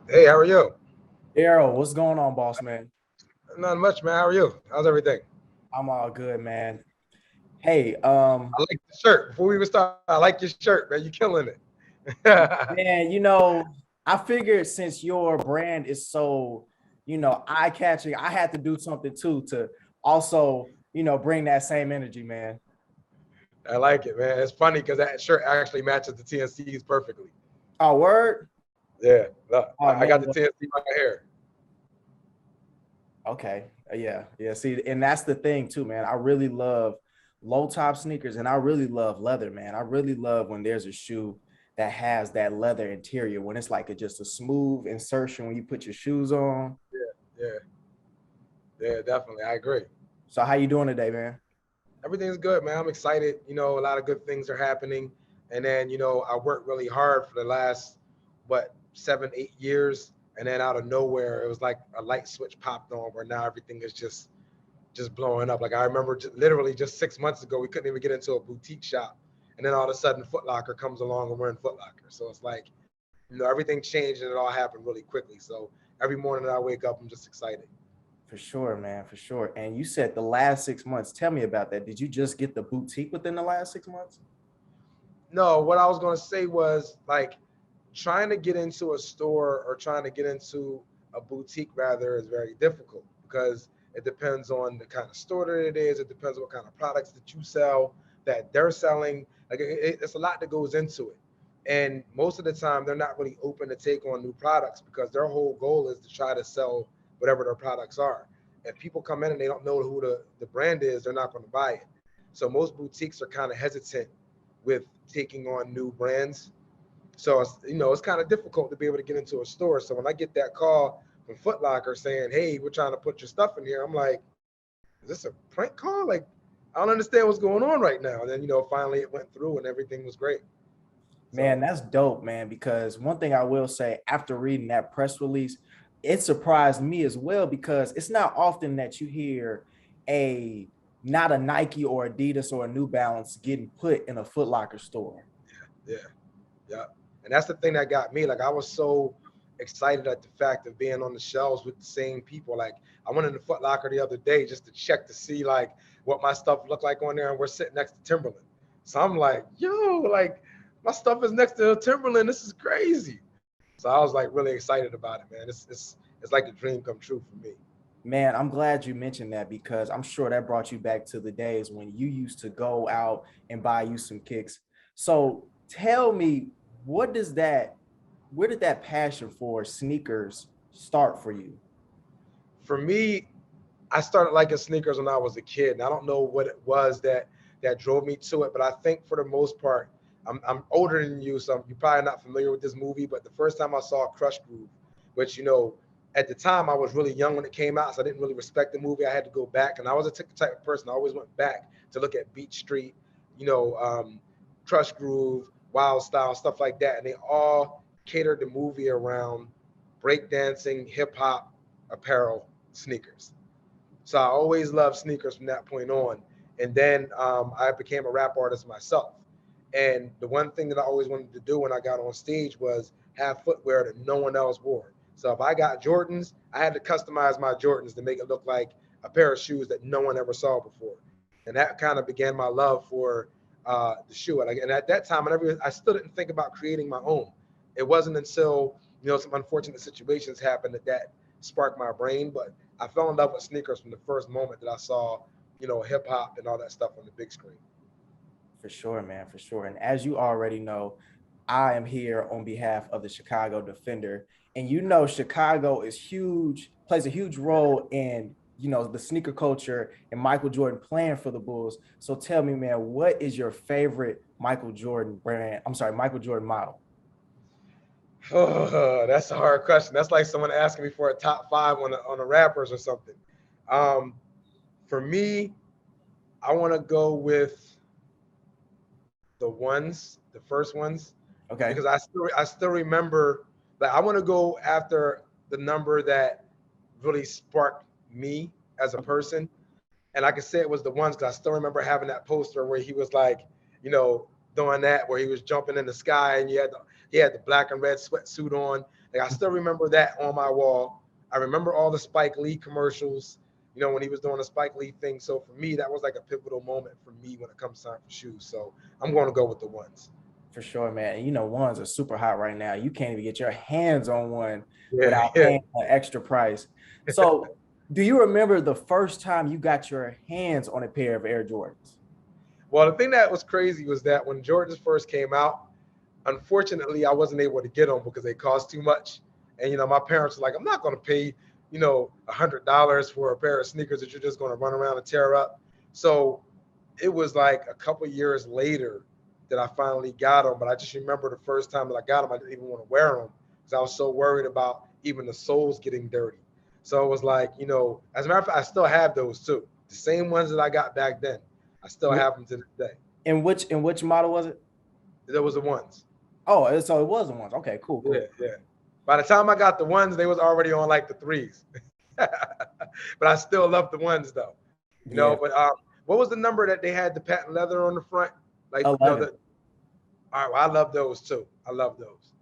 Hey, how are you? Darrell, what's going on, boss man? Not much, man. How are you? How's everything? I'm all good, man. Hey, I like the shirt. Before we even start, I like your shirt, man. You killing it. man, I figured since your brand is so, eye-catching, I had to do something too to also, bring that same energy, man. I like it, man. It's funny because that shirt actually matches the TNCs perfectly. Oh, word? Yeah, look, Oh I got man, the TNC right here. okay. Yeah. See, and that's the thing too, man. I really love low top sneakers and I really love leather, man. I really love when there's a shoe that has that leather interior, when it's like just a smooth insertion when you put your shoes on. Yeah, yeah, definitely. I agree. So how you doing today, man? Everything's good, man. I'm excited. A lot of good things are happening. And then, I worked really hard for the last, what, 7, 8 years. And then out of nowhere, it was like a light switch popped on where now everything is just blowing up. Like I remember literally just 6 months ago, we couldn't even get into a boutique shop. And then all of a sudden, Footlocker comes along and we're in Footlocker. So it's like, everything changed and it all happened really quickly. So every morning that I wake up, I'm just excited. For sure, man, for sure. And you said the last 6 months. Tell me about that. Did you just get the boutique within the last 6 months? No, what I was going to say was like trying to get into a store or trying to get into a boutique rather is very difficult because it depends on the kind of store that it is. It depends on what kind of products that you sell, that they're selling. Like it's a lot that goes into it. And most of the time, they're not really open to take on new products because their whole goal is to try to sell whatever their products are. If people come in and they don't know who the brand is, they're not going to buy it. So most boutiques are kind of hesitant with taking on new brands. So it's kind of difficult to be able to get into a store. So when I get that call from Foot Locker saying, "Hey, we're trying to put your stuff in here," I'm like, "Is this a prank call? Like, I don't understand what's going on right now." And then finally it went through and everything was great. Man, So that's dope, man. Because one thing I will say after reading that press release, it surprised me as well because it's not often that you hear a not a Nike or Adidas or a New Balance getting put in a Foot Locker store. yeah, yeah, and that's the thing that got me. Like I was so excited at the fact of being on the shelves with the same people. Like I went in the Foot Locker the other day just to check to see like what my stuff looked like on there, and we're sitting next to Timberland. So I'm like, yo, like my stuff is next to Timberland. This is crazy. So I was like really excited about it, man. It's like a dream come true for me. Man, I'm glad you mentioned that because I'm sure that brought you back to the days when you used to go out and buy you some kicks. So tell me, what does that, where did that passion for sneakers start for you? For me, I started liking sneakers when I was a kid, and I don't know what it was that drove me to it, but I think for the most part, I'm older than you, so you're probably not familiar with this movie. But the first time I saw Crush Groove, which at the time I was really young when it came out, so I didn't really respect the movie. I had to go back, and I was a type of person I always went back to look at Beat Street, you know, um, Crush Groove, Wild Style, stuff like that, and they all catered the movie around breakdancing, hip hop, apparel, sneakers. So I always loved sneakers from that point on. And then I became a rap artist myself. And the one thing that I always wanted to do when I got on stage was have footwear that no one else wore. So if I got Jordans, I had to customize my Jordans to make it look like a pair of shoes that no one ever saw before. And that kind of began my love for the shoe. And at that time, I still didn't think about creating my own. It wasn't until some unfortunate situations happened that sparked my brain. But I fell in love with sneakers from the first moment that I saw, hip hop and all that stuff on the big screen. For sure, man, for sure. And as you already know, I am here on behalf of the Chicago Defender. And Chicago is huge, plays a huge role in, the sneaker culture and Michael Jordan playing for the Bulls. So tell me, man, what is your favorite Michael Jordan brand? I'm sorry, Michael Jordan model. Oh, that's a hard question. That's like someone asking me for a top five on the rappers or something. Um, for me, I want to go with the ones, the first ones, Okay. because I still remember. Like I want to go after the number that really sparked me as a person, and I can say it was the ones because I still remember having that poster where he was like, you know, doing that where he was jumping in the sky and he had the black and red sweatsuit on. Like I still remember that on my wall. I remember all the Spike Lee commercials, you know, when he was doing the Spike Lee thing. So for me, that was like a pivotal moment for me when it comes time for shoes. So I'm going to go with the ones. For sure, man. And you know, ones are super hot right now. You can't even get your hands on one Yeah, without yeah. paying an extra price. So, do you remember the first time you got your hands on a pair of Air Jordans? Well, the thing that was crazy was that when Jordans first came out, unfortunately, I wasn't able to get them because they cost too much. And you know, my parents were like, "I'm not going to pay, you know, $100 for a pair of sneakers that you're just going to run around and tear up." So it was like a couple years later that I finally got them. But I just remember the first time that I got them, I didn't even want to wear them because I was so worried about even the soles getting dirty. So it was like, you know, as a matter of fact, I still have those too. The same ones that I got back then. I still have them to this day. In which model was it? There was the ones. Oh, so it was the ones. Okay, cool, Yeah, cool. yeah. By the time I got the ones, they was already on like the threes. But I still love the ones though. You know, Yeah, but what was the number that they had the patent leather on the front? Like, you know, 11. all right, well, I love those too. I love those.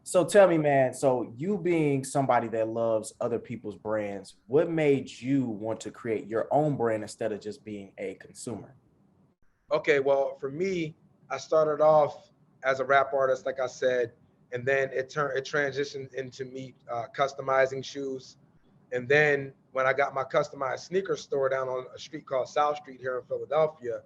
So tell me, man, so you being somebody that loves other people's brands, what made you want to create your own brand instead of just being a consumer? Okay, well, for me, I started off as a rap artist, like I said, and then it transitioned into me customizing shoes. And then when I got my customized sneaker store down on a street called South Street here in Philadelphia,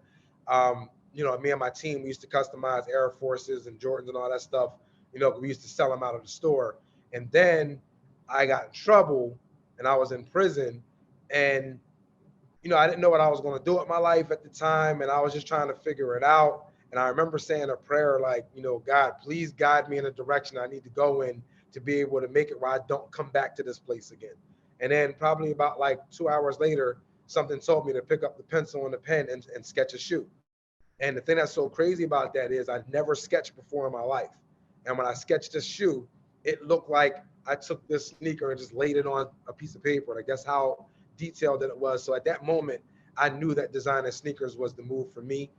you know, me and my team, we used to customize Air Forces and Jordans and all that stuff. You know, we used to sell them out of the store. And then I got in trouble and I was in prison. And you know, I didn't know what I was going to do with my life at the time, and I was just trying to figure it out. And I remember saying a prayer like, you know, God, please guide me in a direction I need to go in to be able to make it where I don't come back to this place again. And then probably about like 2 hours later, something told me to pick up the pencil and the pen and sketch a shoe. And the thing that's so crazy about that is I'd never sketched before in my life. And when I sketched this shoe, it looked like I took this sneaker and just laid it on a piece of paper. Like that's how detailed that it was. So at that moment, I knew that designing sneakers was the move for me.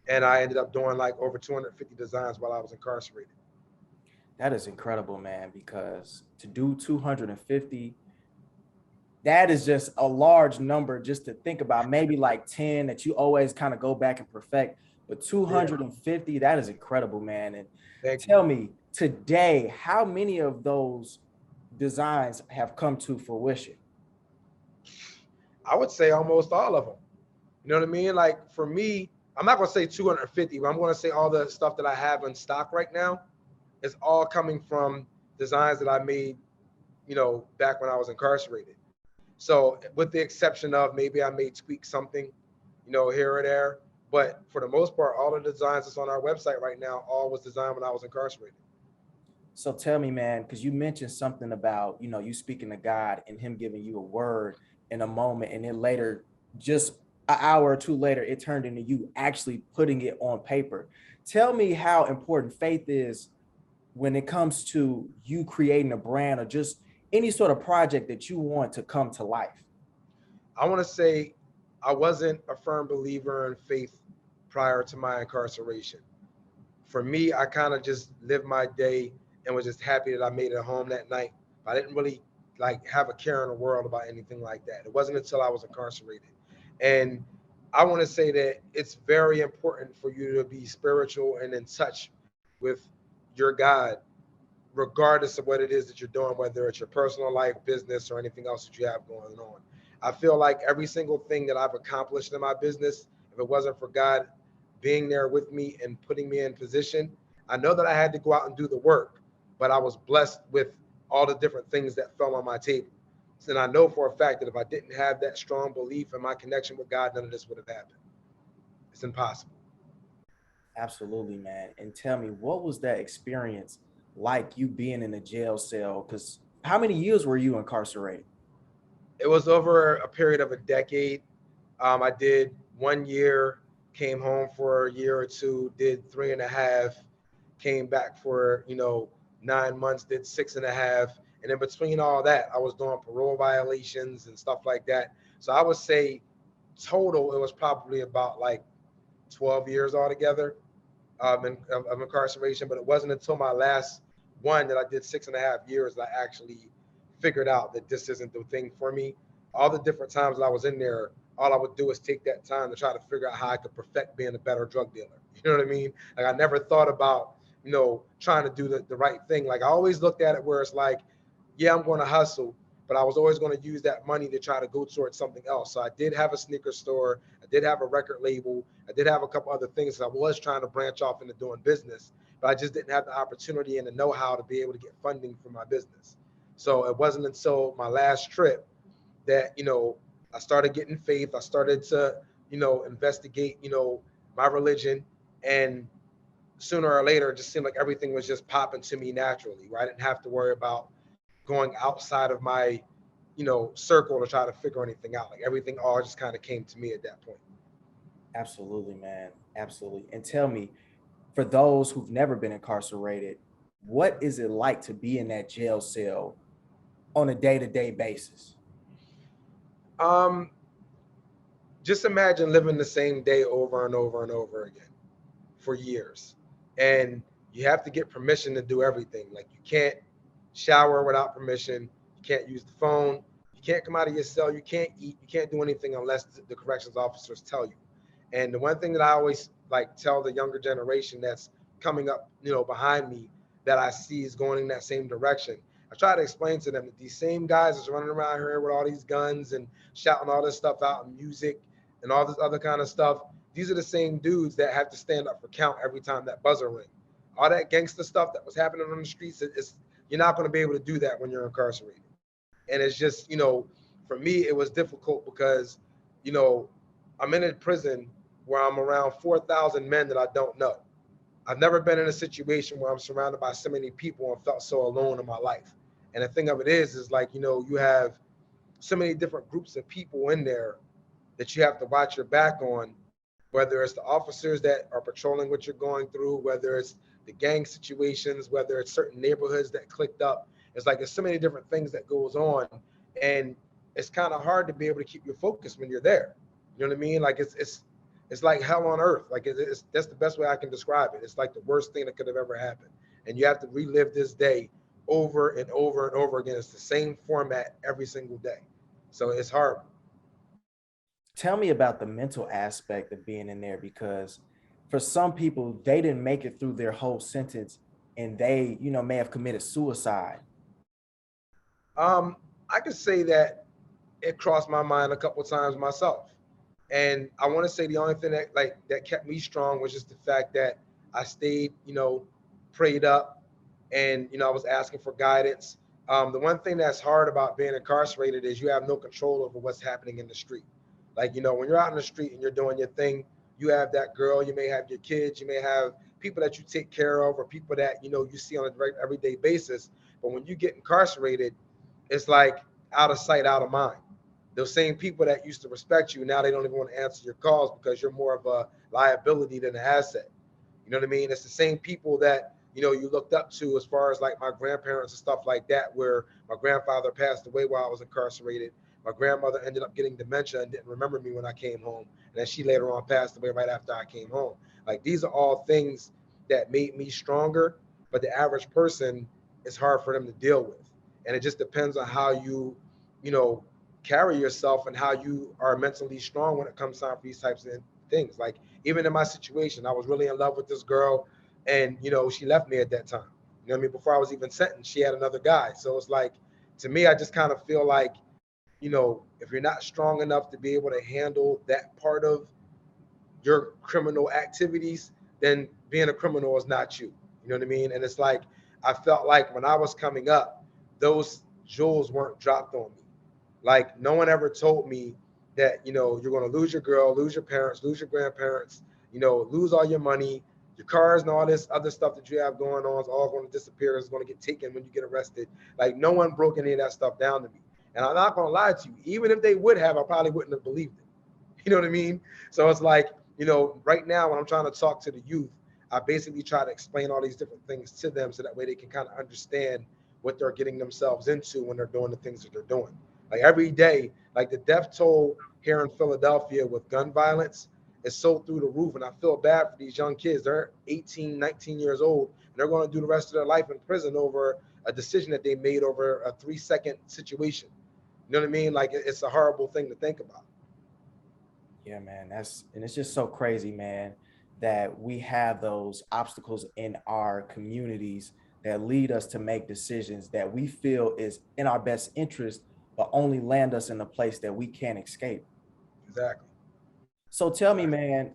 And I ended up doing like over 250 designs while I was incarcerated. That is incredible, man, because to do 250, that is just a large number just to think about. Maybe like 10 that you always kind of go back and perfect, but Yeah, 250, that is incredible, man. And thank you. tell me today, how many of those designs have come to fruition? I would say almost all of them. You know what I mean? Like for me, I'm not gonna say 250, but I'm gonna say all the stuff that I have in stock right now is all coming from designs that I made, you know, back when I was incarcerated. So with the exception of maybe I may tweak something, you know, here or there. But for the most part, all the designs that's on our website right now, all was designed when I was incarcerated. So tell me, man, because you mentioned something about, you speaking to God and him giving you a word in a moment, and then later, just an hour or two later, it turned into you actually putting it on paper. Tell me how important faith is when it comes to you creating a brand or just any sort of project that you want to come to life. I want to say I wasn't a firm believer in faith prior to my incarceration. For me, I kind of just lived my day and was just happy that I made it home that night. I didn't really like have a care in the world about anything like that. It wasn't until I was incarcerated. And I want to say that it's very important for you to be spiritual and in touch with your God, regardless of what it is that you're doing, whether it's your personal life, business, or anything else that you have going on. I feel like every single thing that I've accomplished in my business, if it wasn't for God being there with me and putting me in position, I know that I had to go out and do the work, but I was blessed with all the different things that fell on my table. And I know for a fact that if I didn't have that strong belief in my connection with God, none of this would have happened. It's impossible. Absolutely, man. And tell me, what was that experience like, you being in a jail cell? Because how many years were you incarcerated? It was over a period of a decade. I did 1 year, came home for a year or two, did 3.5, came back for 9 months, did 6.5, and in between all that, I was doing parole violations and stuff like that. So I would say total, it was probably about like 12 years altogether of incarceration. But it wasn't until my last one that I did 6.5 years that I actually figured out that this isn't the thing for me. All the different times that I was in there, all I would do is take that time to try to figure out how I could perfect being a better drug dealer. You know what I mean? Like I never thought about, trying to do the right thing. Like I always looked at it where it's like, yeah, I'm going to hustle, but I was always going to use that money to try to go towards something else. So I did have a sneaker store. I did have a record label. I did have a couple other things. I was trying to branch off into doing business, but I just didn't have the opportunity and the know-how to be able to get funding for my business. So it wasn't until my last trip that, I started getting faith. I started to, investigate, my religion. And sooner or later, it just seemed like everything was just popping to me naturally, where I didn't have to worry about going outside of my, circle to try to figure anything out. Like everything all just kind of came to me at that point. Absolutely, man. Absolutely. And tell me, for those who've never been incarcerated, what is it like to be in that jail cell on a day-to-day basis? Um, just imagine living the same day over and over and over again for years. And you have to get permission to do everything. Like you can't shower without permission. You can't use the phone. You can't come out of your cell. You can't eat. You can't do anything unless the corrections officers tell you. And the one thing that I always like tell the younger generation that's coming up, behind me that I see is going in that same direction. I try to explain to them that these same guys that's running around here with all these guns and shouting all this stuff out in music and all this other kind of stuff, these are the same dudes that have to stand up for count every time that buzzer rings. All that gangster stuff that was happening on the streets, you're not going to be able to do that when you're incarcerated. And it's just, for me, it was difficult because, you know, I'm in a prison where I'm around 4,000 men that I don't know. I've never been in a situation where I'm surrounded by so many people and felt so alone in my life. And the thing of it is like, you have so many different groups of people in there that you have to watch your back on, whether it's the officers that are patrolling what you're going through, whether it's the gang situations, whether it's certain neighborhoods that clicked up. It's like there's so many different things that goes on, and it's kind of hard to be able to keep your focus when you're there. You know what I mean? Like it's like hell on earth. Like it's that's the best way I can describe it. It's like the worst thing that could have ever happened, and you have to relive this day over and over and over again. It's the same format every single day, so it's hard. Tell me about the mental aspect of being in there, because for some people, they didn't make it through their whole sentence and they, may have committed suicide. Um, I could say that it crossed my mind a couple of times myself. And I want to say the only thing that kept me strong was just the fact that I stayed, prayed up, and I was asking for guidance. The one thing that's hard about being incarcerated is you have no control over what's happening in the street. Like, when you're out in the street and you're doing your thing, you have that girl, you may have your kids, you may have people that you take care of, or people that you see on a everyday basis. But when you get incarcerated, it's like out of sight, out of mind. Those same people that used to respect you, now they don't even want to answer your calls because you're more of a liability than an asset. You know what I mean? It's the same people that, you looked up to as far as like my grandparents and stuff like that, where my grandfather passed away while I was incarcerated. My grandmother ended up getting dementia and didn't remember me when I came home. And then she later on passed away right after I came home. Like these are all things that made me stronger, but the average person, it's hard for them to deal with. And it just depends on how you know, carry yourself and how you are mentally strong when it comes time for these types of things. Like even in my situation, I was really in love with this girl, and she left me at that time. You know what I mean? Before I was even sentenced, she had another guy. So it's like, to me, I just kind of feel like, if you're not strong enough to be able to handle that part of your criminal activities, then being a criminal is not you. You know what I mean? And it's like, I felt like when I was coming up, those jewels weren't dropped on me. Like no one ever told me that, you're going to lose your girl, lose your parents, lose your grandparents, lose all your money, your cars and all this other stuff that you have going on is all going to disappear. It's going to get taken when you get arrested. Like no one broke any of that stuff down to me. And I'm not going to lie to you. Even if they would have, I probably wouldn't have believed it. You know what I mean? So it's like, right now when I'm trying to talk to the youth, I basically try to explain all these different things to them so that way they can kind of understand what they're getting themselves into when they're doing the things that they're doing. Like every day, like the death toll here in Philadelphia with gun violence is so through the roof. And I feel bad for these young kids. They're 18, 19 years old, and they're going to do the rest of their life in prison over a decision that they made over a 3-second situation. You know what I mean? Like, it's a horrible thing to think about. Yeah, man. And it's just so crazy, man, that we have those obstacles in our communities that lead us to make decisions that we feel is in our best interest, but only land us in a place that we can't escape. Exactly. So tell me, man,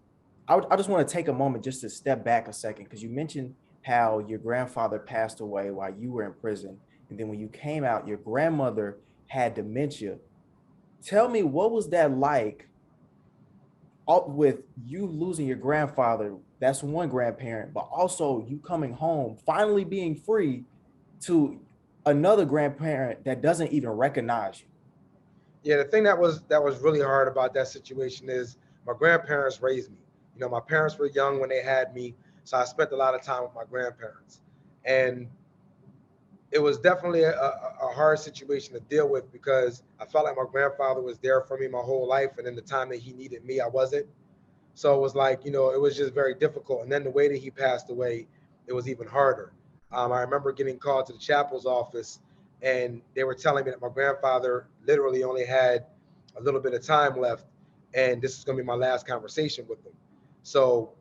I just want to take a moment just to step back a second, because you mentioned how your grandfather passed away while you were in prison. And then when you came out, your grandmother had dementia. Tell me, what was that like with you losing your grandfather? That's one grandparent, but also you coming home, finally being free, to another grandparent that doesn't even recognize you. Yeah, the thing that was really hard about that situation is my grandparents raised me. You know, my parents were young when they had me, so I spent a lot of time with my grandparents, and it was definitely a hard situation to deal with because I felt like my grandfather was there for me my whole life, and in the time that he needed me, I wasn't. So it was like, you know, it was just very difficult. And then the way that he passed away, it was even harder. I remember getting called to the chapel's office, and they were telling me that my grandfather literally only had a little bit of time left, and this is going to be my last conversation with him. So,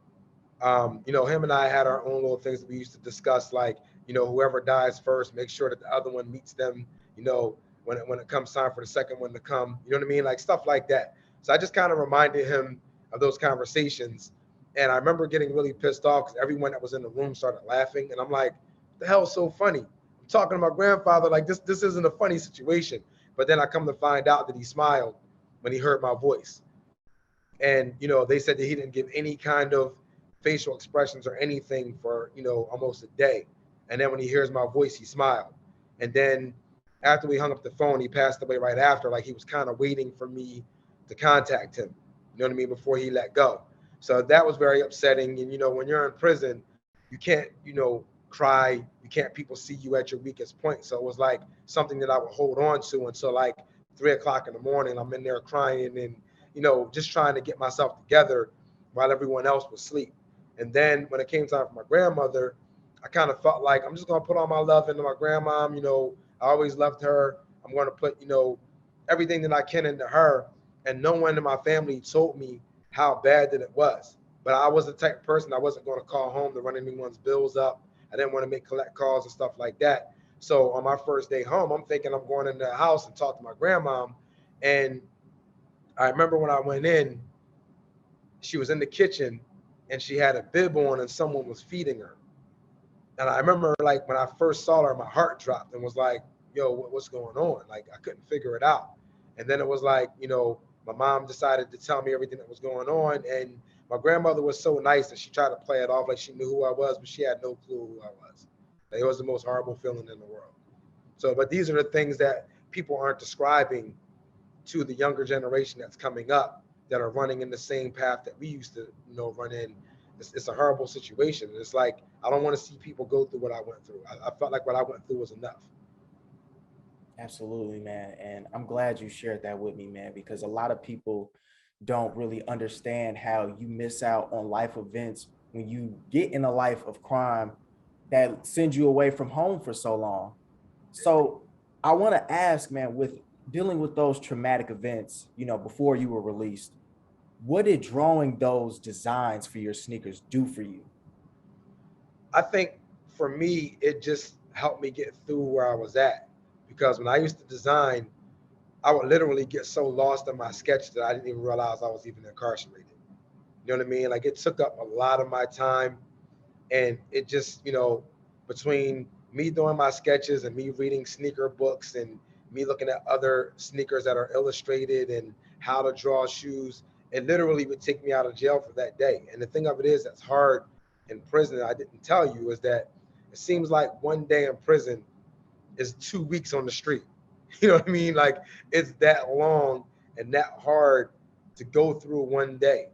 you know, him and I had our own little things that we used to discuss, like, you know, whoever dies first, make sure that the other one meets them, you know, when it comes time for the second one to come, you know what I mean? Like stuff like that. So I just kind of reminded him of those conversations. And I remember getting really pissed off because everyone that was in the room started laughing. And I'm like, the hell's so funny? I'm talking to my grandfather, like this isn't a funny situation. But then I come to find out that he smiled when he heard my voice. And, you know, they said that he didn't give any kind of facial expressions or anything for, you know, almost a day. And then when he hears my voice, he smiled. And then after we hung up the phone, he passed away right after. Like he was kind of waiting for me to contact him, you know what I mean, before he let go. So that was very upsetting. And, you know, when you're in prison, you can't, you know, cry. You can't people see you at your weakest point. So it was like something that I would hold on to until like 3 o'clock in the morning. I'm in there crying and, you know, just trying to get myself together while everyone else was asleep. And then when it came time for my grandmother, I kind of felt like I'm just going to put all my love into my grandmom. You know, I always loved her. I'm going to put, you know, everything that I can into her. And no one in my family told me how bad that it was. But I was the type of person, I wasn't going to call home to run anyone's bills up. I didn't want to make collect calls and stuff like that. So on my first day home, I'm thinking I'm going into the house and talk to my grandmom. And I remember when I went in, she was in the kitchen and she had a bib on and someone was feeding her. And I remember like when I first saw her, my heart dropped and was like, yo, what's going on? Like I couldn't figure it out. And then it was like, you know, my mom decided to tell me everything that was going on. And my grandmother was so nice that she tried to play it off like she knew who I was, but she had no clue who I was. Like, it was the most horrible feeling in the world. So, but these are the things that people aren't describing to the younger generation that's coming up that are running in the same path that we used to, you know, run in. It's a horrible situation. It's like, I don't want to see people go through what I went through. I felt like what I went through was enough. Absolutely, man. And I'm glad you shared that with me, man, because a lot of people don't really understand how you miss out on life events when you get in a life of crime that sends you away from home for so long. So I want to ask, man, with dealing with those traumatic events, you know, before you were released, what did drawing those designs for your sneakers do for you? I think for me, it just helped me get through where I was at. Because when I used to design, I would literally get so lost in my sketch that I didn't even realize I was even incarcerated. You know what I mean? Like it took up a lot of my time. And it just, you know, between me doing my sketches and me reading sneaker books and me looking at other sneakers that are illustrated and how to draw shoes, it literally would take me out of jail for that day. And the thing of it is that's hard in prison, I didn't tell you, is that it seems like one day in prison is 2 weeks on the street. You know what I mean? Like it's that long and that hard to go through one day.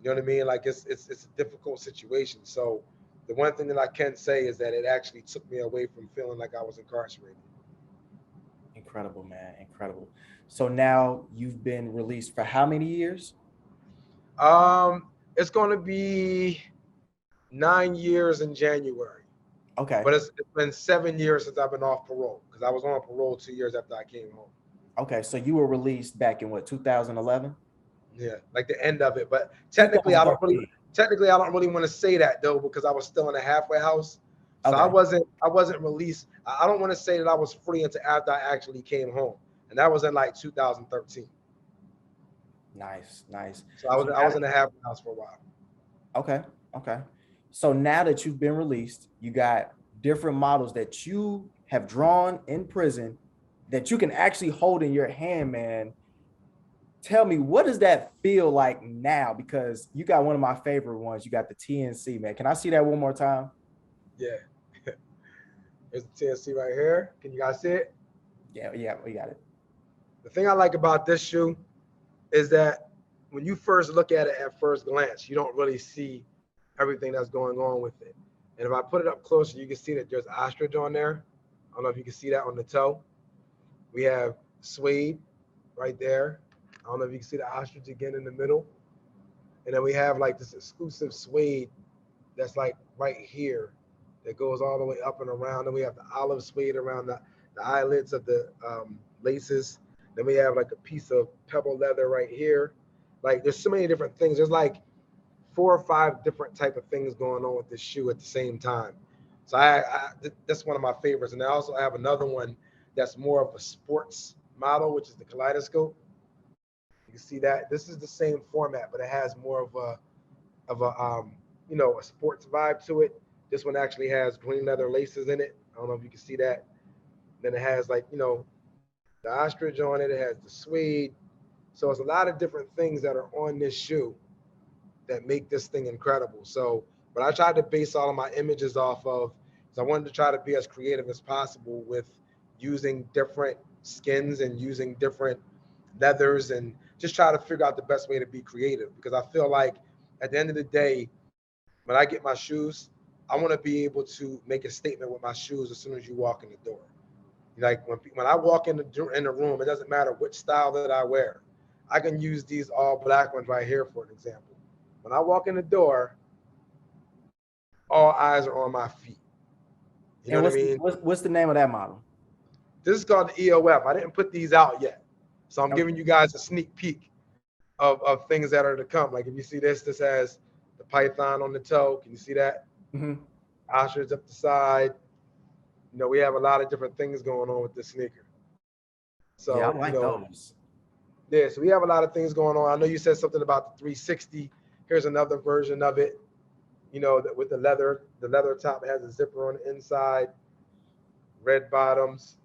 You know what I mean? Like it's a difficult situation. So the one thing that I can say is that it actually took me away from feeling like I was incarcerated. Incredible, man. Incredible. So now you've been released for how many years? It's going to be 9 years in January, Okay. but it's been 7 years since I've been off parole because I was on parole 2 years after I came home. Okay. So you were released back in what, 2011? Yeah, like the end of it. But technically I don't really want to say that though because I was still in a halfway house. So Okay. I wasn't released. I don't want to say that I was free until after I actually came home. And that was in like 2013. Nice, nice. So I was in a halfway house for a while. Okay, okay. So now that you've been released, you got different models that you have drawn in prison that you can actually hold in your hand, man. Tell me, what does that feel like now? Because you got one of my favorite ones. You got the TNC, man. Can I see that one more time? Yeah. Here's the TNC right here. Can you guys see it? Yeah, we got it. The thing I like about this shoe is that when you first look at it at first glance, you don't really see everything that's going on with it. And if I put it up closer, you can see that there's ostrich on there. I don't know if you can see that on the toe. We have suede right there. I don't know if you can see the ostrich again in the middle. And then we have like this exclusive suede that's like right here that goes all the way up and around. And we have the olive suede around the eyelids of the laces. Then we have like a piece of pebble leather right here. Like there's so many different things. There's like 4 or 5 different type of things going on with this shoe at the same time. So that's one of my favorites. And I also have another one that's more of a sports model, which is the Kaleidoscope. You can see that this is the same format, but it has more of a sports vibe to it. This one actually has green leather laces in it. I don't know if you can see that. Then it has like, the ostrich on it. It has the suede. So it's a lot of different things that are on this shoe that make this thing incredible. So, but I tried to base all of my images off of, so I wanted to try to be as creative as possible with using different skins and using different leathers and just try to figure out the best way to be creative because I feel like at the end of the day, when I get my shoes, I want to be able to make a statement with my shoes as soon as you walk in the door. Like when I walk in the room, it doesn't matter which style that I wear. I can use these all black ones right here for an example. When I walk in the door, all eyes are on my feet. You know what I mean? What's the name of that model? This is called the EOF. I didn't put these out yet. So I'm giving you guys a sneak peek of things that are to come. Like if you see this has the python on the toe. Can you see that? Mm-hmm. Ostrich up the side. We have a lot of different things going on with this sneaker. So, yeah, I like those. Yeah, so we have a lot of things going on. I know you said something about the 360. Here's another version of it. With the leather top, it has a zipper on the inside, red bottoms.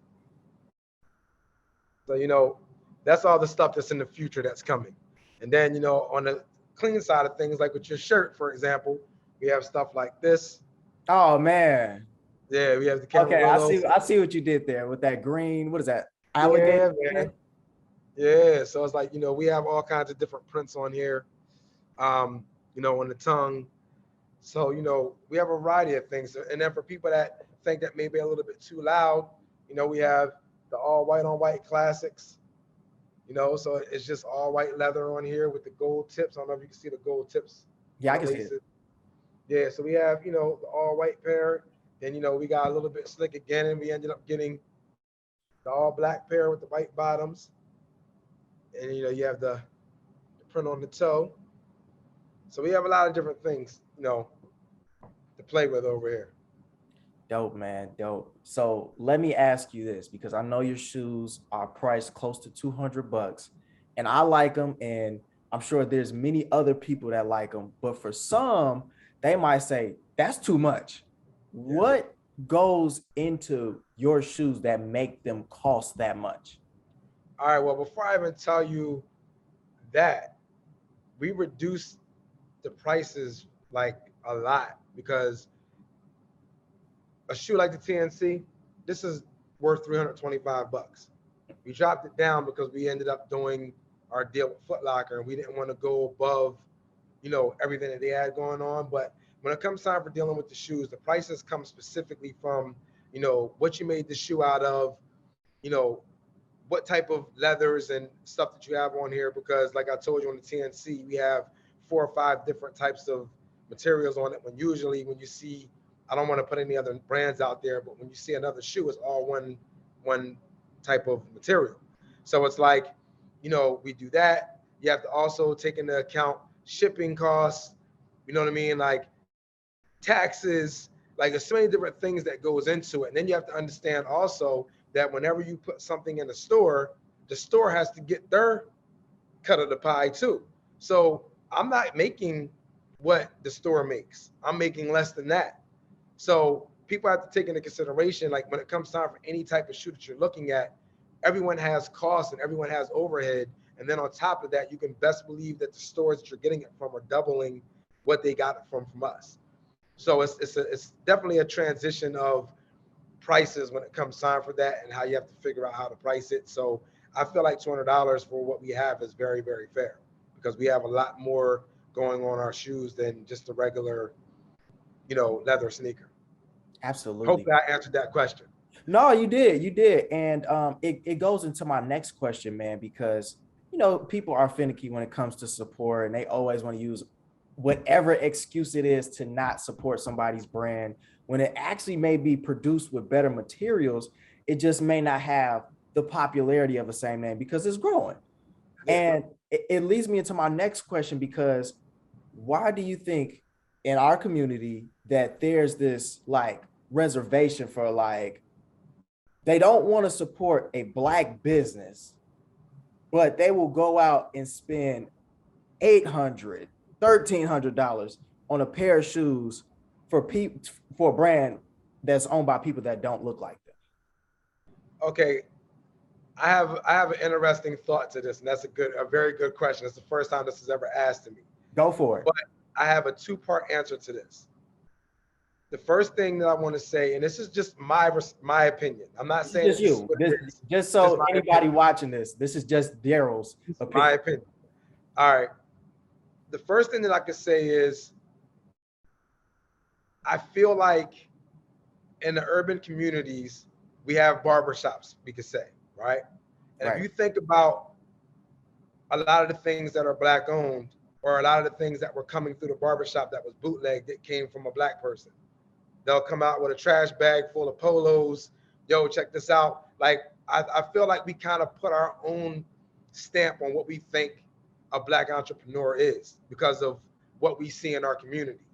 So, that's all the stuff that's in the future that's coming. And then, on the clean side of things, like with your shirt, for example, we have stuff like this. Oh man. Yeah, we have the Camarillo. Okay, I see what you did there with that green. What is that? Alligator. Yeah, man. Yeah. So it's like, we have all kinds of different prints on here. On the tongue. So, we have a variety of things. And then for people that think that maybe a little bit too loud, we have the all white on white classics. So it's just all white leather on here with the gold tips. I don't know if you can see the gold tips. Yeah, I can see it. Yeah, so we have, the all white pair. Then, we got a little bit slick again, and we ended up getting the all black pair with the white bottoms. And, you have the print on the toe. So we have a lot of different things, to play with over here. Dope, man. Dope. So let me ask you this, because I know your shoes are priced close to $200 and I like them. And I'm sure there's many other people that like them, but for some, they might say that's too much. Yeah. What goes into your shoes that make them cost that much? All right. Well, before I even tell you that, we reduced the prices like a lot because a shoe like the TNC, this is worth $325. We dropped it down because we ended up doing our deal with Footlocker and we didn't want to go above, everything that they had going on. But when it comes time for dealing with the shoes, the prices come specifically from, what you made the shoe out of, what type of leathers and stuff that you have on here. Because like I told you on the TNC, we have 4 or 5 different types of materials on it, when usually when you see, I don't want to put any other brands out there, but when you see another shoe, it's all one type of material. So it's like, you know, we do that. You have to also take into account shipping costs, you know what I mean? Like taxes, like there's so many different things that goes into it. And then you have to understand also that whenever you put something in the store has to get their cut of the pie too. So I'm not making what the store makes. I'm making less than that. So people have to take into consideration, like when it comes time for any type of shoe that you're looking at, everyone has costs and everyone has overhead. And then on top of that, you can best believe that the stores that you're getting it from are doubling what they got it from us. So it's definitely a transition of prices when it comes time for that and how you have to figure out how to price it. So I feel like $200 for what we have is very, very fair because we have a lot more going on our shoes than just a regular, you know, leather sneaker. Absolutely. Hopefully I answered that question. No, you did. And it goes into my next question, man, because, you know, people are finicky when it comes to support and they always want to use whatever excuse it is to not support somebody's brand when it actually may be produced with better materials. It just may not have the popularity of the same name because it's growing. Yeah. And it leads me into my next question, because why do you think in our community that there's this like reservation for like, they don't want to support a Black business, but they will go out and spend $800, $1,300 on a pair of shoes for a brand that's owned by people that don't look like them? Okay, I have an interesting thought to this, and that's a very good question. It's the first time this is ever asked to me. Go for it. But I have a 2-part answer to this. The first thing that I want to say, and this is just my opinion. I'm not saying just you. Just so just anybody opinion. Watching this is just Darrell's opinion. My opinion. All right. The first thing that I could say is I feel like in the urban communities, we have barbershops, we could say, right? And right. If you think about a lot of the things that are Black owned, or a lot of the things that were coming through the barbershop that was bootleg that came from a Black person, they'll come out with a trash bag full of polos. Yo, check this out. Like, I feel like we kind of put our own stamp on what we think a Black entrepreneur is because of what we see in our community,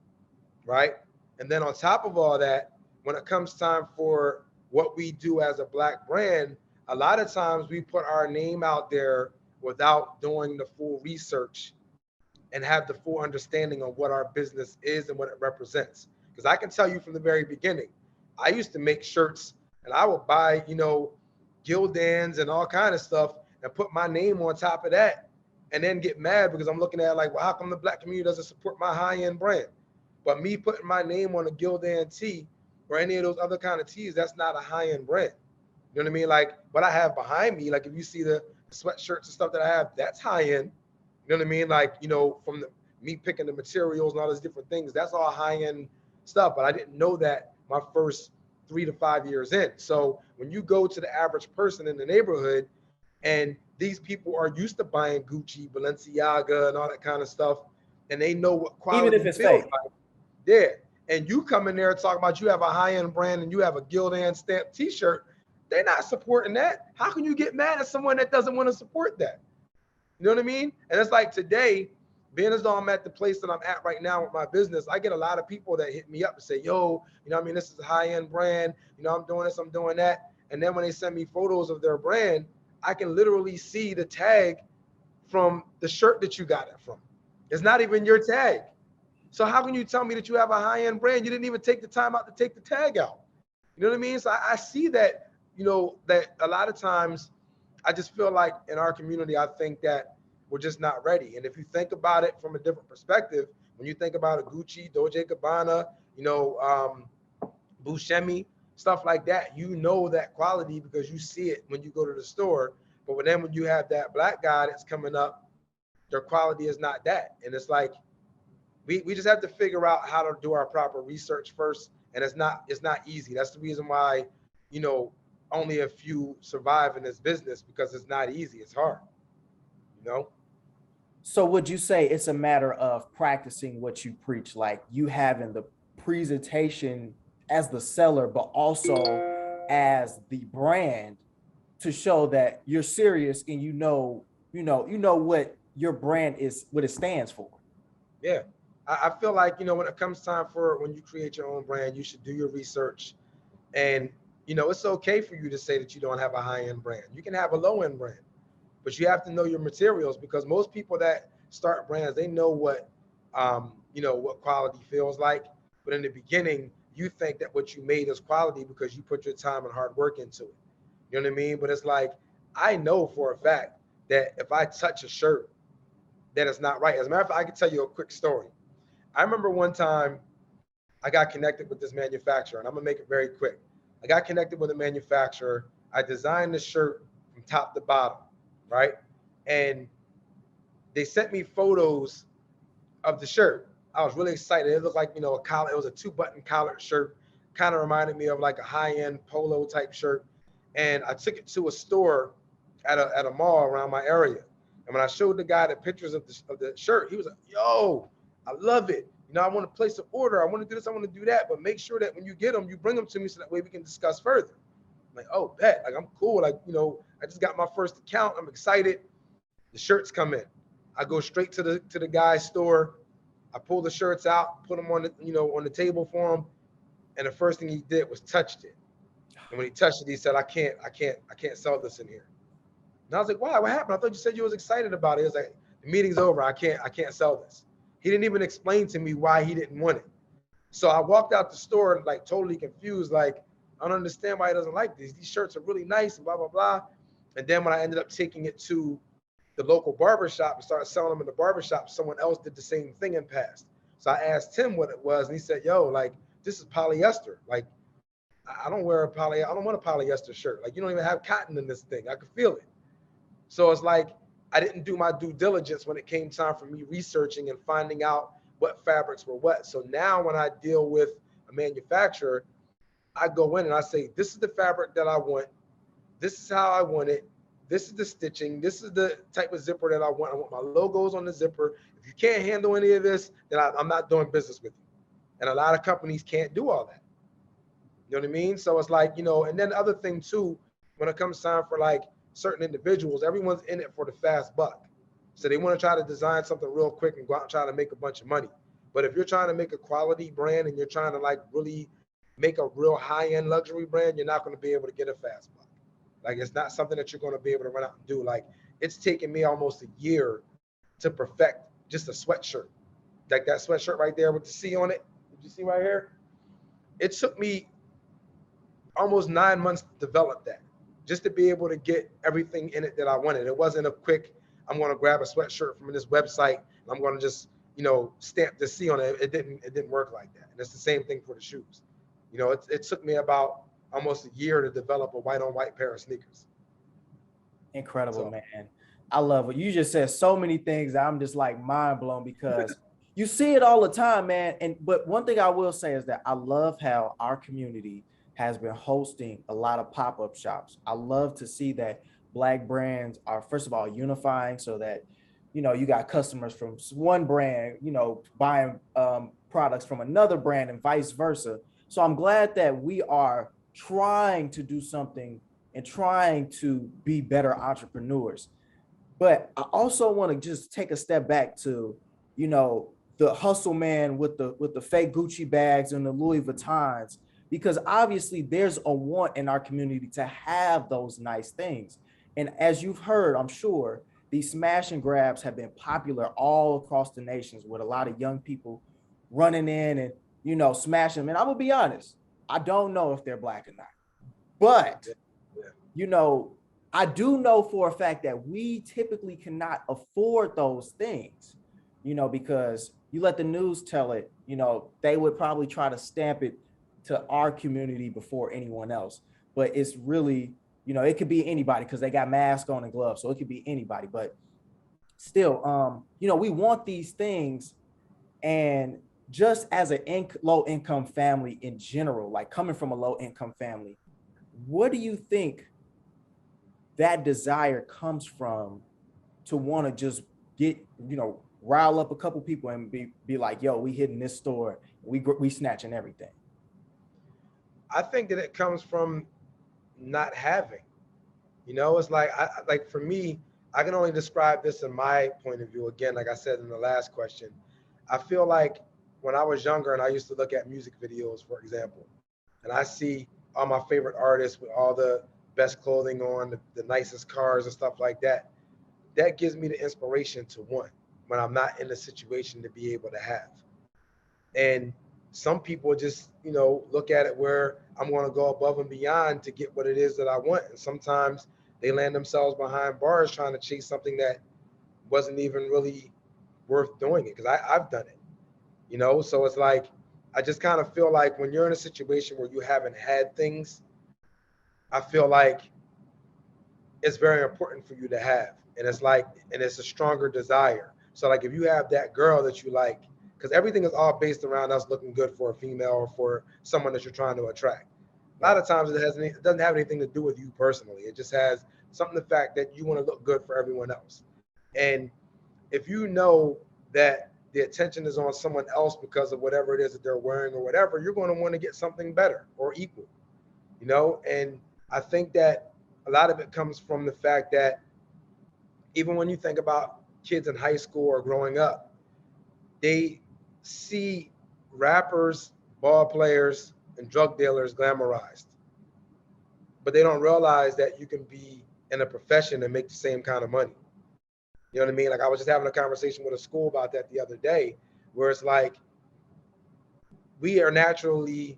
right? And then on top of all that, when it comes time for what we do as a Black brand, a lot of times we put our name out there without doing the full research and have the full understanding of what our business is and what it represents. Because I can tell you from the very beginning, I used to make shirts and I would buy, you know, Gildans and all kind of stuff and put my name on top of that and then get mad because I'm looking at it like, well, how come the Black community doesn't support my high-end brand? But me putting my name on a Gildan tee or any of those other kind of tees, that's not a high-end brand. You know what I mean? Like what I have behind me, like if you see the sweatshirts and stuff that I have, that's high-end. You know what I mean? Like, you know, from me picking the materials and all those different things, that's all high-end stuff. But I didn't know that my first 3 to 5 years in. So when you go to the average person in the neighborhood and these people are used to buying Gucci, Balenciaga and all that kind of stuff, and they know what quality even if it's fake. Like. Yeah. And you come in there and talk about you have a high-end brand and you have a Gildan stamped t-shirt, they're not supporting that. How can you get mad at someone that doesn't want to support that? You know what I mean? And it's like today, being as though I'm at the place that I'm at right now with my business, I get a lot of people that hit me up and say, yo, you know what I mean? This is a high-end brand. You know, I'm doing this, I'm doing that. And then when they send me photos of their brand, I can literally see the tag from the shirt that you got it from. It's not even your tag. So how can you tell me that you have a high-end brand? You didn't even take the time out to take the tag out. You know what I mean? So I see that, you know, that a lot of times I just feel like in our community, I think that we're just not ready. And if you think about it from a different perspective, when you think about a Gucci, Dolce & Gabbana, you know, Buscemi, stuff like that, you know that quality because you see it when you go to the store. But then when you have that Black guy that's coming up, their quality is not that. And it's like, we just have to figure out how to do our proper research first. And it's not easy. That's the reason why, you know, only a few survive in this business, because it's not easy. It's hard, you know? So would you say it's a matter of practicing what you preach, like you having the presentation as the seller, but also as the brand to show that you're serious and you know what your brand is, what it stands for? Yeah. I feel like, when it comes time for when you create your own brand, you should do your research. And, it's okay for you to say that you don't have a high-end brand. You can have a low-end brand, but you have to know your materials, because most people that start brands, they know what quality feels like. But in the beginning, you think that what you made is quality because you put your time and hard work into it. You know what I mean? But it's like, I know for a fact that if I touch a shirt, that it's not right. As a matter of fact, I can tell you a quick story. I remember one time I got connected with this manufacturer, and I'm gonna make it very quick. I got connected with a manufacturer. I designed the shirt from top to bottom, right? And they sent me photos of the shirt. I was really excited. It looked like, a collar. It was a 2-button collared shirt. Kind of reminded me of like a high-end polo type shirt. And I took it to a store at a mall around my area. And when I showed the guy the pictures of the shirt, he was like, "Yo, I love it. I want to place an order. I want to do this. I want to do that. But make sure that when you get them, you bring them to me so that way we can discuss further." I'm like, "Oh, bet. Like, I'm cool. Like, I just got my first account. I'm excited." The shirts come in. I go straight to the guy's store. I pull the shirts out, put them on the table for him, and the first thing he did was touched it. And when he touched it, he said, "I can't sell this in here." And I was like, "Why? What happened? I thought you said you was excited about it." He was like, "The meeting's over. I can't sell this." He didn't even explain to me why he didn't want it. So I walked out the store like totally confused, like, I don't understand why he doesn't like these. These shirts are really nice and blah blah blah. And then when I ended up taking it to the local barbershop and started selling them in the barbershop, someone else did the same thing and passed. So I asked him what it was, and he said, "Yo, like, this is polyester. Like, I don't wear I don't want a polyester shirt. Like, you don't even have cotton in this thing. I could feel it." So it's like, I didn't do my due diligence when it came time for me researching and finding out what fabrics were what. So now when I deal with a manufacturer, I go in and I say, "This is the fabric that I want. This is how I want it. This is the stitching. This is the type of zipper that I want. I want my logos on the zipper. If you can't handle any of this, then I'm not doing business with you." And a lot of companies can't do all that. You know what I mean? So it's like, and then the other thing too, when it comes time for like certain individuals, everyone's in it for the fast buck. So they want to try to design something real quick and go out and try to make a bunch of money. But if you're trying to make a quality brand and you're trying to like really make a real high-end luxury brand, you're not going to be able to get a fast buck. Like, it's not something that you're going to be able to run out and do. Like, it's taken me almost a year to perfect just a sweatshirt. Like that sweatshirt right there with the C on it. Did you see right here? It took me almost 9 months to develop that, just to be able to get everything in it that I wanted. It wasn't a quick, I'm going to grab a sweatshirt from this website and I'm going to just, stamp the C on it. It didn't work like that. And it's the same thing for the shoes. It took me about almost a year to develop a white on white pair of sneakers. Incredible, So man. I love it. You just said so many things that I'm just like mind blown because you see it all the time, man. But one thing I will say is that I love how our community has been hosting a lot of pop-up shops. I love to see that Black brands are, first of all, unifying so that, you got customers from one brand, buying products from another brand and vice versa. So I'm glad that we are trying to do something and trying to be better entrepreneurs. But I also want to just take a step back to, the hustle man with the fake Gucci bags and the Louis Vuittons, because obviously there's a want in our community to have those nice things. And as you've heard, I'm sure these smash and grabs have been popular all across the nations with a lot of young people running in and, smashing them. And I'm gonna be honest, I don't know if they're Black or not, but yeah. you know, I do know for a fact that we typically cannot afford those things, because you let the news tell it, they would probably try to stamp it to our community before anyone else. But it's really, it could be anybody because they got masks on and gloves. So it could be anybody. But still, we want these things. And just as a low income family in general, like coming from a low income family, what do you think that desire comes from to want to just get, rile up a couple people and be like, yo, we hitting this store, we snatching everything? I think that it comes from not having, it's like for me, I can only describe this in my point of view. Again, like I said in the last question, I feel like when I was younger and I used to look at music videos, for example, and I see all my favorite artists with all the best clothing on, the nicest cars and stuff like that, that gives me the inspiration to want when I'm not in a situation to be able to have. And some people just, look at it where I'm going to go above and beyond to get what it is that I want. And sometimes they land themselves behind bars trying to chase something that wasn't even really worth doing it, because I've done it, So it's like, I just kind of feel like when you're in a situation where you haven't had things, I feel like it's very important for you to have. And it's a stronger desire. So like if you have that girl that you like, because everything is all based around us looking good for a female or for someone that you're trying to attract. A lot of times it doesn't have anything to do with you personally. It just has something, the fact that you want to look good for everyone else. And if you know that the attention is on someone else because of whatever it is that they're wearing or whatever, you're going to want to get something better or equal, And I think that a lot of it comes from the fact that even when you think about kids in high school or growing up, they see rappers, ball players, and drug dealers glamorized, but they don't realize that you can be in a profession and make the same kind of money. You know what I mean? Like I was just having a conversation with a school about that the other day, where it's like, we are naturally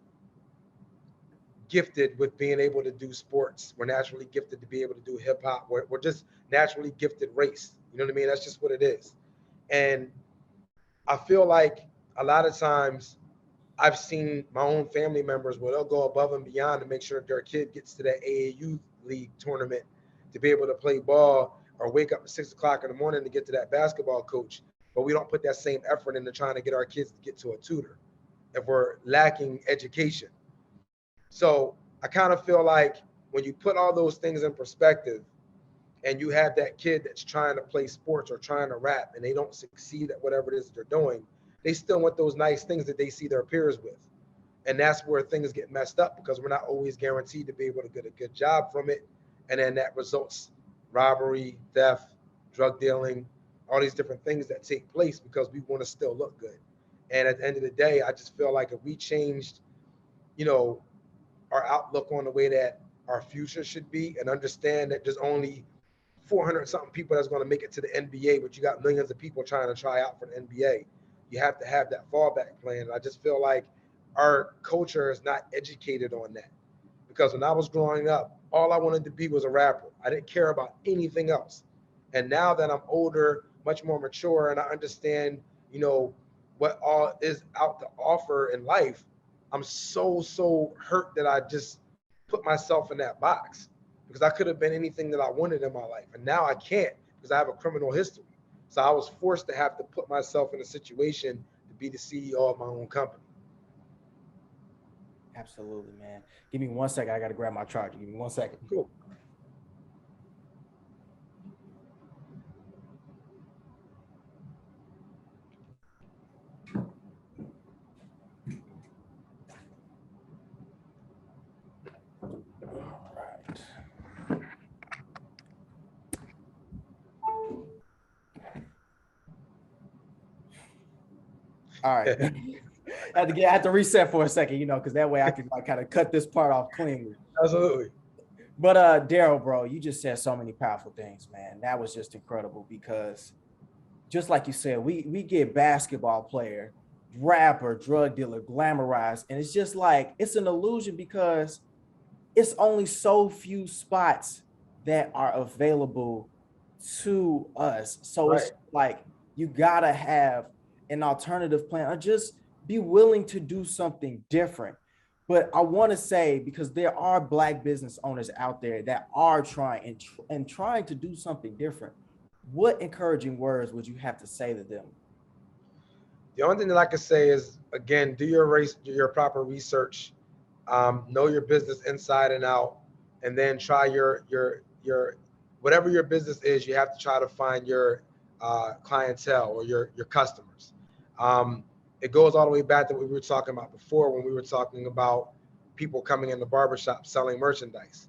gifted with being able to do sports. We're naturally gifted to be able to do hip hop. We're just naturally gifted race. You know what I mean? That's just what it is. And I feel like a lot of times I've seen my own family members where they'll go above and beyond to make sure that their kid gets to that AAU league tournament to be able to play ball, or wake up at 6 o'clock in the morning to get to that basketball coach. But we don't put that same effort into trying to get our kids to get to a tutor if we're lacking education. So I kind of feel like when you put all those things in perspective, and you have that kid that's trying to play sports or trying to rap and they don't succeed at whatever it is that they're doing, they still want those nice things that they see their peers with. And that's where things get messed up, because we're not always guaranteed to be able to get a good job from it. And then that results robbery, theft, drug dealing, all these different things that take place because we want to still look good. And at the end of the day, I just feel like if we changed, our outlook on the way that our future should be, and understand that there's only 400 something people that's going to make it to the NBA, but you got millions of people trying to try out for the NBA. You have to have that fallback plan. And I just feel like our culture is not educated on that, because when I was growing up, all I wanted to be was a rapper. I didn't care about anything else. And now that I'm older, much more mature, and I understand, what all is out to offer in life, I'm so hurt that I just put myself in that box, because I could have been anything that I wanted in my life. And now I can't, because I have a criminal history. So I was forced to have to put myself in a situation to be the CEO of my own company. Absolutely, man. Give me 1 second. I got to grab my charger. Give me 1 second. Cool. All right. I had to reset for a second, because that way I can kind of cut this part off cleanly. Absolutely. But Darrell, bro, you just said so many powerful things, man. That was just incredible, because just like you said, we get basketball player, rapper, drug dealer glamorized, and it's just like, it's an illusion, because it's only so few spots that are available to us. So It's like, you gotta have an alternative plan, or just be willing to do something different. But I want to say, because there are Black business owners out there that are trying trying to do something different, what encouraging words would you have to say to them? The only thing that I can say is, again, do your proper research, know your business inside and out, and then try your whatever your business is. You have to try to find your clientele or your customers. It goes all the way back to what we were talking about before when we were talking about people coming in the barbershop selling merchandise.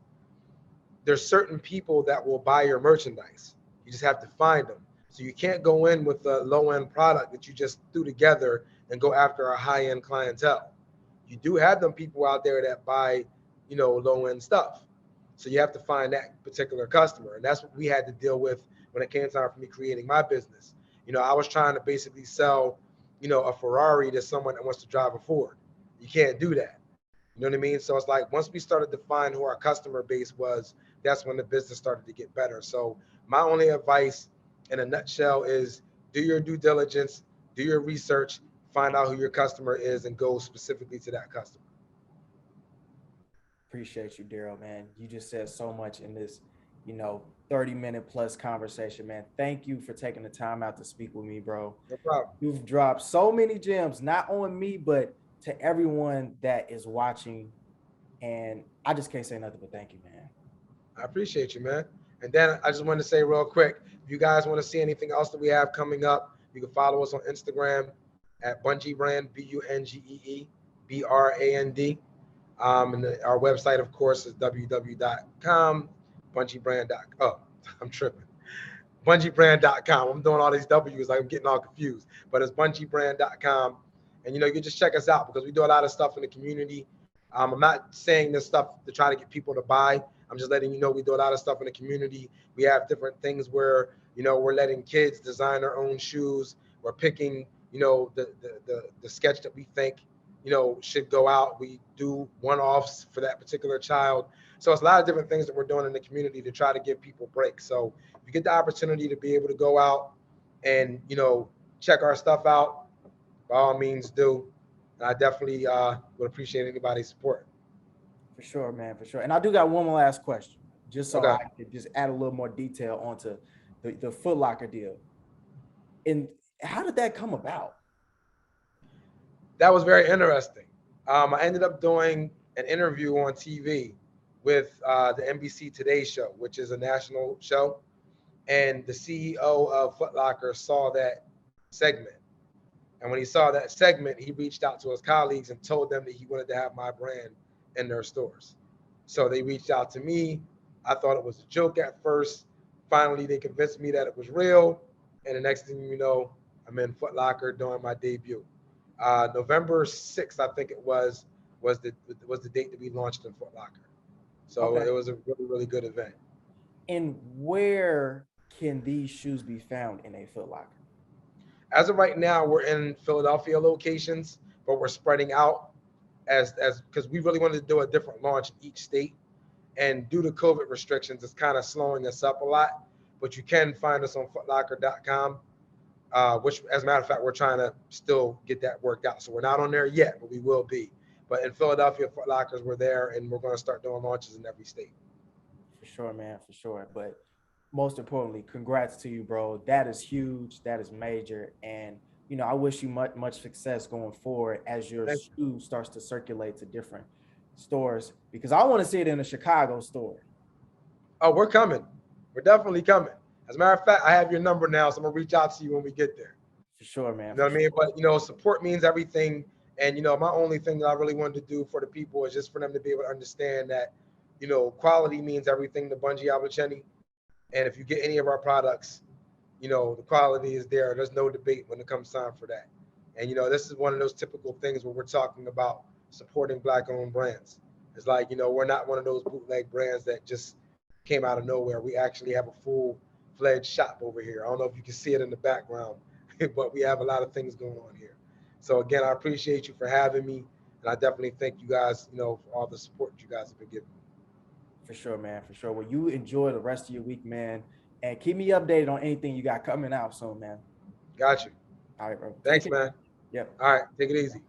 There's certain people that will buy your merchandise. You just have to find them. So you can't go in with a low-end product that you just threw together and go after a high-end clientele. You do have them people out there that buy, low-end stuff. So you have to find that particular customer. And that's what we had to deal with when it came time for me creating my business. I was trying to basically sell, a Ferrari to someone that wants to drive a Ford. You can't do that. You know what I mean? So it's like once we started to find who our customer base was, that's when the business started to get better. So my only advice in a nutshell is do your due diligence, do your research, find out who your customer is, and go specifically to that customer. Appreciate you, Darrell, man. You just said so much in this, 30-minute plus conversation, man. Thank you for taking the time out to speak with me, bro. No problem. You've dropped so many gems, not on me, but to everyone that is watching. And I just can't say nothing but thank you, man. I appreciate you, man. And then I just wanted to say real quick, if you guys want to see anything else that we have coming up, you can follow us on Instagram at Bungee Brand, BUNGEE BRAND. And our website, of course, is www.com, bungeebrand.com. Oh, I'm tripping. Bungeebrand.com. I'm doing all these W's, like I'm getting all confused. But it's bungeebrand.com. And, you can just check us out because we do a lot of stuff in the community. I'm not saying this stuff to try to get people to buy. I'm just letting you know we do a lot of stuff in the community. We have different things where, we're letting kids design their own shoes. We're picking, the sketch that we think, should go out. We do one-offs for that particular child. So it's a lot of different things that we're doing in the community to try to give people breaks. So if you get the opportunity to be able to go out and, check our stuff out, by all means do. And I definitely would appreciate anybody's support. For sure, man, for sure. And I do got one more last question, just so Okay. I could just add a little more detail onto the Footlocker deal. And how did that come about? That was very interesting. I ended up doing an interview on TV with the NBC Today show, which is a national show. And the CEO of Footlocker saw that segment. And when he saw that segment, he reached out to his colleagues and told them that he wanted to have my brand in their stores. So they reached out to me. I thought it was a joke at first. Finally, they convinced me that it was real. And the next thing you know, I'm in Footlocker doing my debut. November 6th, I think it was the date that we launched in Footlocker. So It was a really, really good event. And where can these shoes be found in a Footlocker? As of right now, we're in Philadelphia locations, but we're spreading out as because we really wanted to do a different launch in each state. And due to COVID restrictions, it's kind of slowing us up a lot. But you can find us on footlocker.com, which, as a matter of fact, we're trying to still get that worked out. So we're not on there yet, but we will be. But in Philadelphia, Footlockers, we're there, and we're going to start doing launches in every state. For sure, man, for sure. But most importantly, congrats to you, bro. That is huge. That is major. And, I wish you much success going forward as your shoe starts to circulate to different stores, because I want to see it in a Chicago store. Oh, we're coming. We're definitely coming. As a matter of fact, I have your number now, so I'm going to reach out to you when we get there. For sure, man. You know what I mean? But, support means everything. And, my only thing that I really wanted to do for the people is just for them to be able to understand that, quality means everything to Bungee Oblečení. And if you get any of our products, the quality is there. There's no debate when it comes time for that. And, this is one of those typical things where we're talking about supporting Black-owned brands. It's like, we're not one of those bootleg brands that just came out of nowhere. We actually have a full-fledged shop over here. I don't know if you can see it in the background, but we have a lot of things going on here. So, again, I appreciate you for having me. And I definitely thank you guys, for all the support you guys have been giving me. For sure, man. For sure. Well, you enjoy the rest of your week, man. And keep me updated on anything you got coming out soon, man. Got you. All right, bro. Thanks, man. Yep. All right. Take it easy.